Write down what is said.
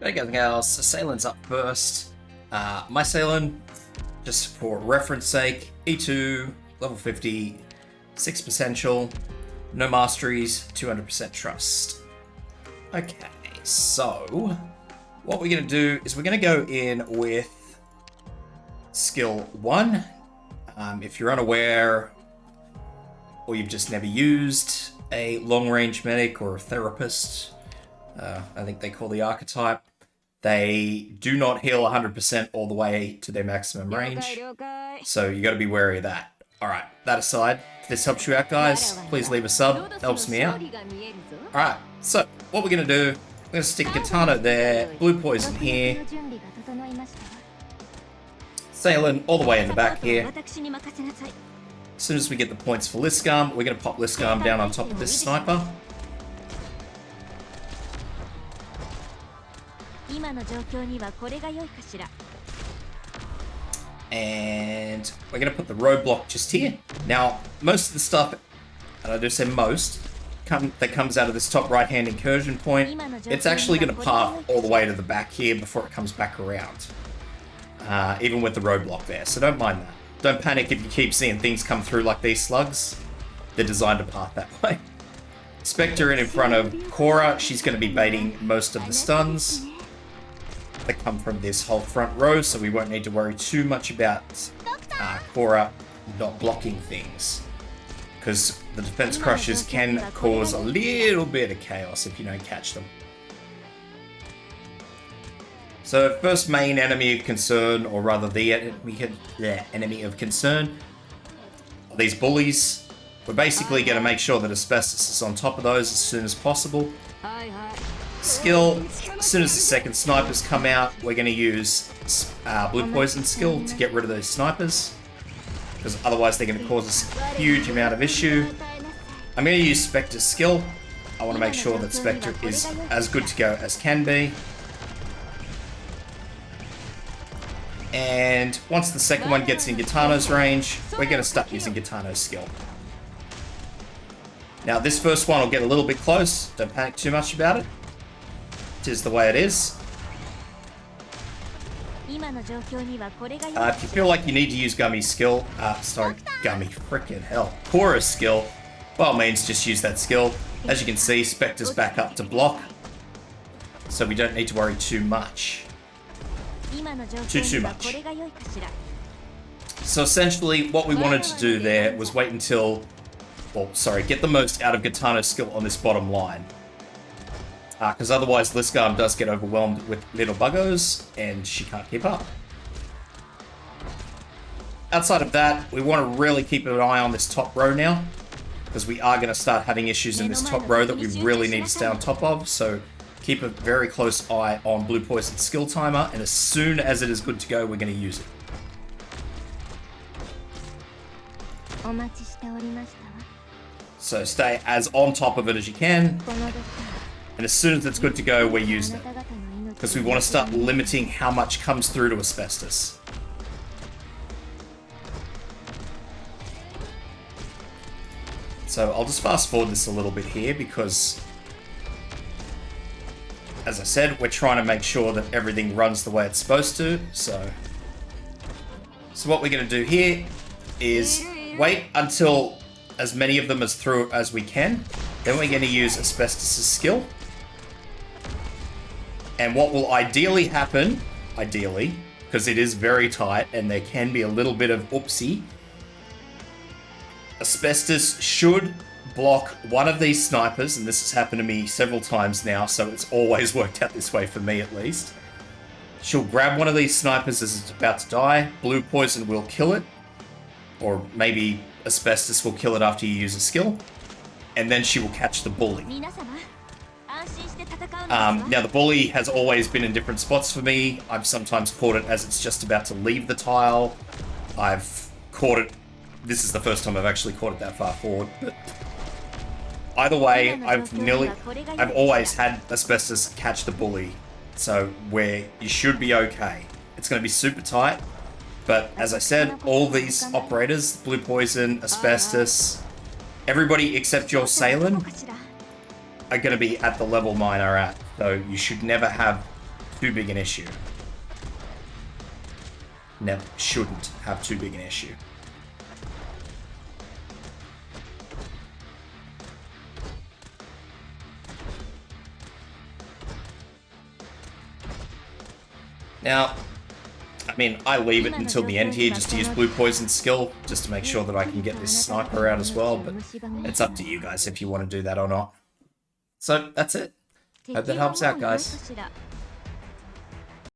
Everything else, Ceylon's up first. My Ceylon, just for reference sake, E2, level 50, 6 potential, no masteries, 200% trust. Okay, so what we're going to do is we're going to go in with skill 1. If you're unaware or you've just never used a long-range medic or a therapist, I think they call the archetype, they do not heal 100% all the way to their maximum range, so you got to be wary of that. Alright, that aside, if this helps you out, guys, please leave a sub, helps me out. Alright, so what we're going to do, we're going to stick Katana there, blue poison here, Ceylon all the way in the back here. As soon as we get the points for Liskarm, we're going to pop Liskarm down on top of this sniper. And we're going to put the roadblock just here. Now, most of the stuff, and I do say most, that comes out of this top right-hand incursion point, it's actually going to path all the way to the back here before it comes back around. Even with the roadblock there, so don't mind that. Don't panic if you keep seeing things come through like these slugs. They're designed to path that way. Spectre in front of Cora, she's going to be baiting most of the stuns that come from this whole front row, so we won't need to worry too much about Cora not blocking things, because the defense crushers can cause a little bit of chaos if you don't catch them. So first main enemy of concern, or rather the enemy of concern, are these bullies. We're basically going to make sure that Asbestos is on top of those as soon as possible. Skill, as soon as the second snipers come out, we're going to use blue poison skill to get rid of those snipers, because otherwise they're going to cause us a huge amount of issue. I'm going to use Spectre's skill. I want to make sure that Spectre is as good to go as can be. And once the second one gets in Gitano's range, we're going to start using Gitano's skill. Now this first one will get a little bit close, don't panic too much about it. It is the way it is. If you feel like you need to use Gummy's skill, freaking hell, Cora's skill, by all means just use that skill. As you can see, Spectre's back up to block, so we don't need to worry too much. Too much. So essentially what we wanted to do there was wait until, get the most out of Gitano's skill on this bottom line. Because otherwise Liskarm does get overwhelmed with little buggos and she can't keep up. Outside of that, we want to really keep an eye on this top row now, because we are going to start having issues in this top row that we really need to stay on top of, so keep a very close eye on Blue Poison's skill timer, and as soon as it is good to go, we're going to use it. So stay as on top of it as you can, and as soon as it's good to go, we're using it, because we want to start limiting how much comes through to Asbestos. So I'll just fast forward this a little bit here, because as I said, we're trying to make sure that everything runs the way it's supposed to, so what we're going to do here is wait until as many of them as through as we can, then we're going to use Asbestos' skill, and what will ideally happen, because it is very tight and there can be a little bit of oopsie, Asbestos should block one of these snipers, and this has happened to me several times now, so it's always worked out this way for me at least. She'll grab one of these snipers as it's about to die, Blue Poison will kill it, or maybe Asbestos will kill it after you use a skill, and then she will catch the bully. Now the bully has always been in different spots for me. I've sometimes caught it as it's just about to leave the tile. I've caught it, this is the first time I've actually caught it that far forward, but either way, I've always had Asbestos catch the bully, so where you should be okay. It's going to be super tight, but as I said, all these operators, Blue Poison, Asbestos, everybody except your Ceylon are going to be at the level mine are at, so you should never have too big an issue. Never shouldn't have too big an issue. Now, I mean, I leave it until the end here just to use Blue Poison's skill, just to make sure that I can get this sniper out as well, but it's up to you guys if you want to do that or not. So, that's it. Hope that helps out, guys.